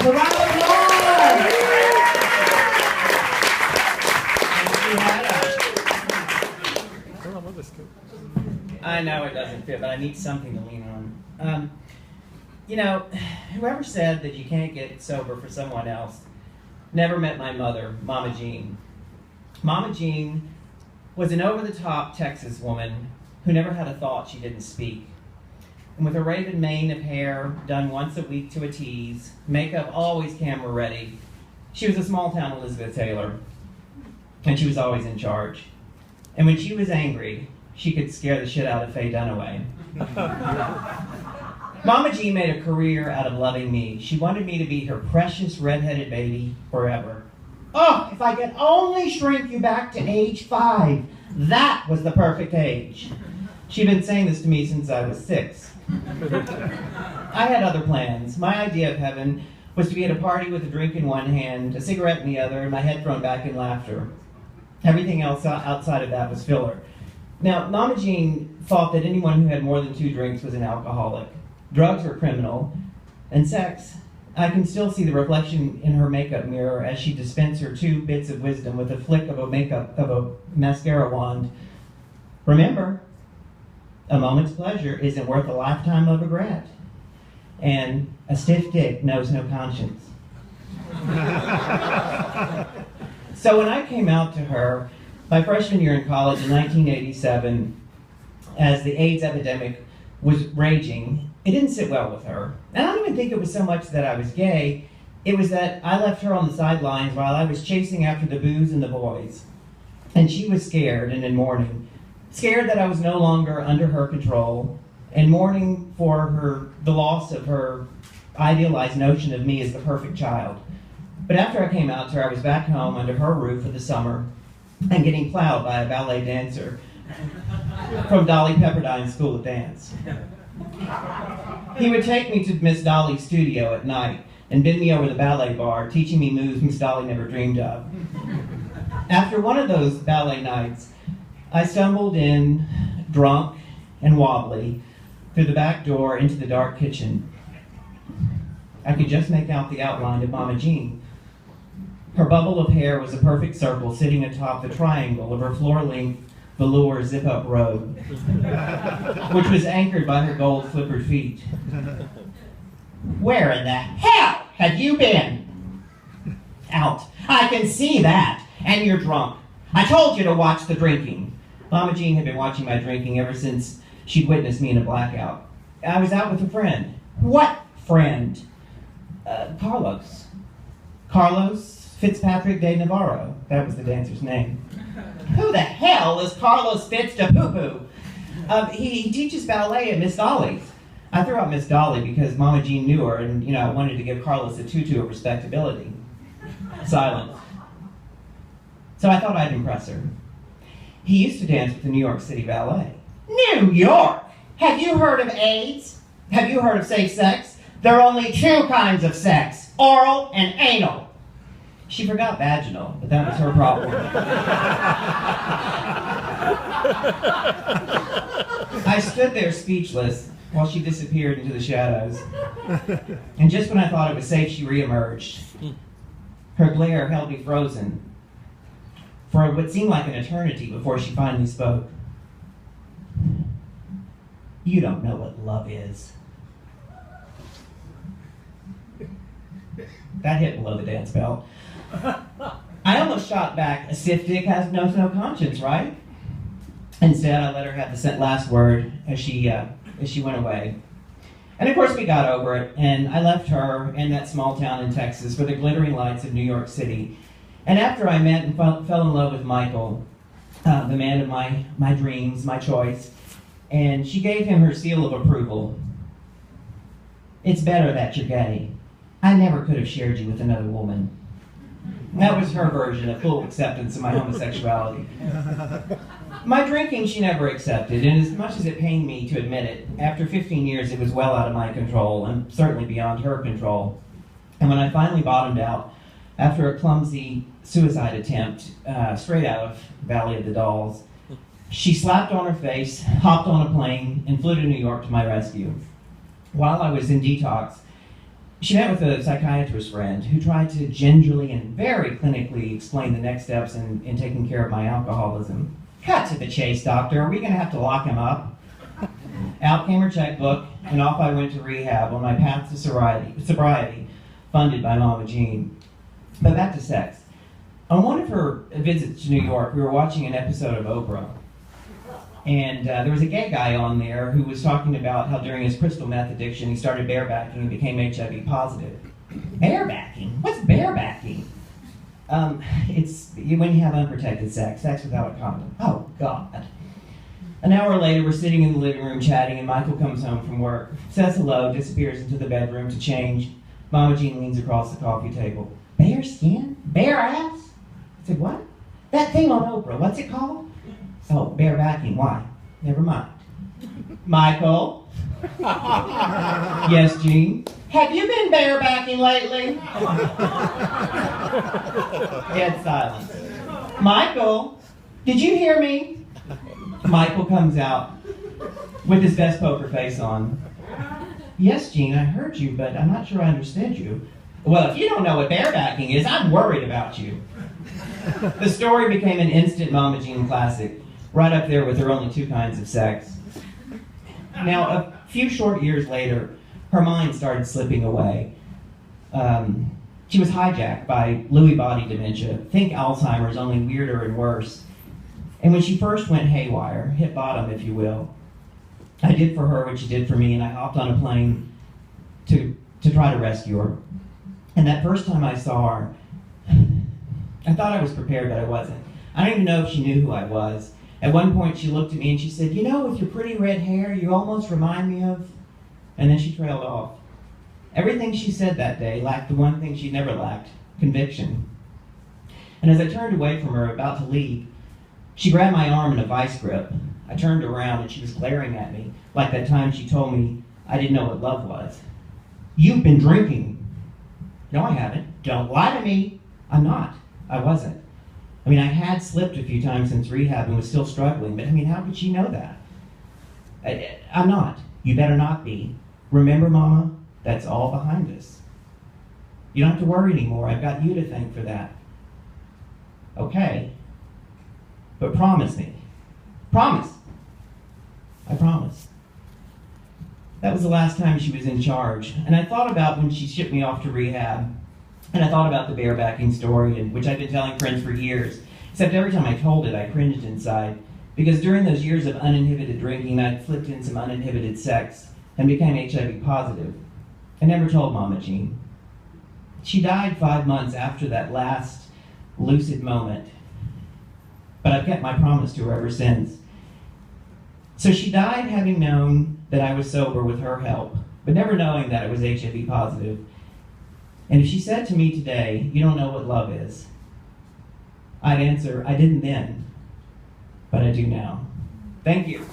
Brickhouse. A round of applause. I know it doesn't fit, but I need something to lean on. You know, whoever said that you can't get sober for someone else never met my mother, Mama Jean. Mama Jean was an over-the-top Texas woman who never had a thought she didn't speak. And with a raven mane of hair done once a week to a tease, makeup always camera ready, she was a small-town Elizabeth Taylor, and she was always in charge. And when she was angry, she could scare the shit out of Faye Dunaway. Mama Jean made a career out of loving me. She wanted me to be her precious red-headed baby forever. Oh, if I could only shrink you back to age 5. That was the perfect age. She'd been saying this to me since I was 6. I had other plans. My idea of heaven was to be at a party with a drink in one hand, a cigarette in the other, and my head thrown back in laughter. Everything else outside of that was filler. Now, Mama Jean thought that anyone who had more than 2 drinks was an alcoholic. Drugs were criminal, and sex, I can still see the reflection in her makeup mirror as she dispensed her 2 bits of wisdom with a flick of a mascara wand. Remember, a moment's pleasure isn't worth a lifetime of regret, and a stiff dick knows no conscience. So when I came out to her, my freshman year in college in 1987, as the AIDS epidemic was raging, it didn't sit well with her. And I don't even think it was so much that I was gay, it was that I left her on the sidelines while I was chasing after the booze and the boys. And she was scared and in mourning. Scared that I was no longer under her control, and mourning for the loss of her idealized notion of me as the perfect child. But after I came out to her, I was back home under her roof for the summer and getting plowed by a ballet dancer from Dolly Pepperdine's School of Dance. He would take me to Miss Dolly's studio at night and bend me over the ballet bar, teaching me moves Miss Dolly never dreamed of. After one of those ballet nights, I stumbled in, drunk and wobbly, through the back door into the dark kitchen. I could just make out the outline of Mama Jean. Her bubble of hair was a perfect circle sitting atop the triangle of her floor-length velour zip-up robe, which was anchored by her gold flippered feet. Where in the hell have you been? Out. I can see that. And you're drunk. I told you to watch the drinking. Mama Jean had been watching my drinking ever since she'd witnessed me in a blackout. I was out with a friend. What friend? Carlos. Carlos Fitzpatrick de Navarro. That was the dancer's name. Who the hell is Carlos Fitz de Poo-Poo? He teaches ballet at Miss Dolly's. I threw out Miss Dolly because Mama Jean knew her, and I wanted to give Carlos a tutu of respectability. Silence. So I thought I'd impress her. He used to dance with the New York City Ballet. New York! Have you heard of AIDS? Have you heard of safe sex? There are only 2 kinds of sex, oral and anal. She forgot vaginal, but that was her problem. I stood there speechless while she disappeared into the shadows. And just when I thought it was safe, she reemerged. Her glare held me frozen for what seemed like an eternity before she finally spoke. You don't know what love is. That hit below the dance belt. I almost shot back, a stiff dick knows no conscience, right? Instead, I let her have the last word as she went away. And of course we got over it, and I left her in that small town in Texas for the glittering lights of New York City. And after I met and fell in love with Michael, the man of my dreams, my choice, and she gave him her seal of approval. It's better that you're gay. I never could have shared you with another woman. And that was her version of full acceptance of my homosexuality. My drinking she never accepted, and as much as it pained me to admit it, after 15 years it was well out of my control, and certainly beyond her control. And when I finally bottomed out, after a clumsy suicide attempt, straight out of Valley of the Dolls, she slapped on her face, hopped on a plane, and flew to New York to my rescue. While I was in detox, She met with a psychiatrist friend who tried to gingerly and very clinically explain the next steps in taking care of my alcoholism. Cut to the chase, doctor. Are we going to have to lock him up? Out came her checkbook, and off I went to rehab on my path to sobriety funded by Mama Jean. But back to sex. On one of her visits to New York, we were watching an episode of Oprah. And there was a gay guy on there who was talking about how during his crystal meth addiction, he started barebacking and became HIV positive. Barebacking? What's barebacking? It's when you have unprotected sex without a condom. Oh, God. An hour later, we're sitting in the living room chatting, and Michael comes home from work, says hello, disappears into the bedroom to change. Mama Jean leans across the coffee table. Bare skin? Bare ass? I said, what? That thing on Oprah, what's it called? Oh, barebacking. Why? Never mind. Michael? Yes, Jean? Have you been barebacking lately? Dead silence. Michael? Did you hear me? Michael comes out with his best poker face on. Yes, Jean, I heard you, but I'm not sure I understood you. Well, if you don't know what barebacking is, I'm worried about you. The story became an instant Mama Jean classic, right up there with her only two kinds of sex. Now, a few short years later, her mind started slipping away. She was hijacked by Lewy body dementia. Think Alzheimer's, only weirder and worse. And when she first went haywire, hit bottom, if you will, I did for her what she did for me, and I hopped on a plane to try to rescue her. And that first time I saw her, I thought I was prepared, but I wasn't. I don't even know if she knew who I was. At one point, she looked at me and she said, you know, with your pretty red hair, you almost remind me of... And then she trailed off. Everything she said that day lacked the one thing she never lacked, conviction. And as I turned away from her, about to leave, she grabbed my arm in a vice grip. I turned around and she was glaring at me, like that time she told me I didn't know what love was. You've been drinking. No, I haven't. Don't lie to me. I'm not. I wasn't. I mean, I had slipped a few times since rehab and was still struggling, but I mean, how could she know that? I'm not. You better not be. Remember, Mama, that's all behind us. You don't have to worry anymore. I've got you to thank for that. Okay. But promise me. Promise. I promise. That was the last time she was in charge. And I thought about when she shipped me off to rehab, and I thought about the barebacking story, which I've been telling friends for years. Except every time I told it, I cringed inside. Because during those years of uninhibited drinking, I'd flipped in some uninhibited sex and became HIV positive. I never told Mama Jean. She died 5 months after that last lucid moment. But I've kept my promise to her ever since. So she died having known that I was sober with her help, but never knowing that it was HIV positive. And if she said to me today, you don't know what love is, I'd answer, I didn't then, but I do now. Thank you.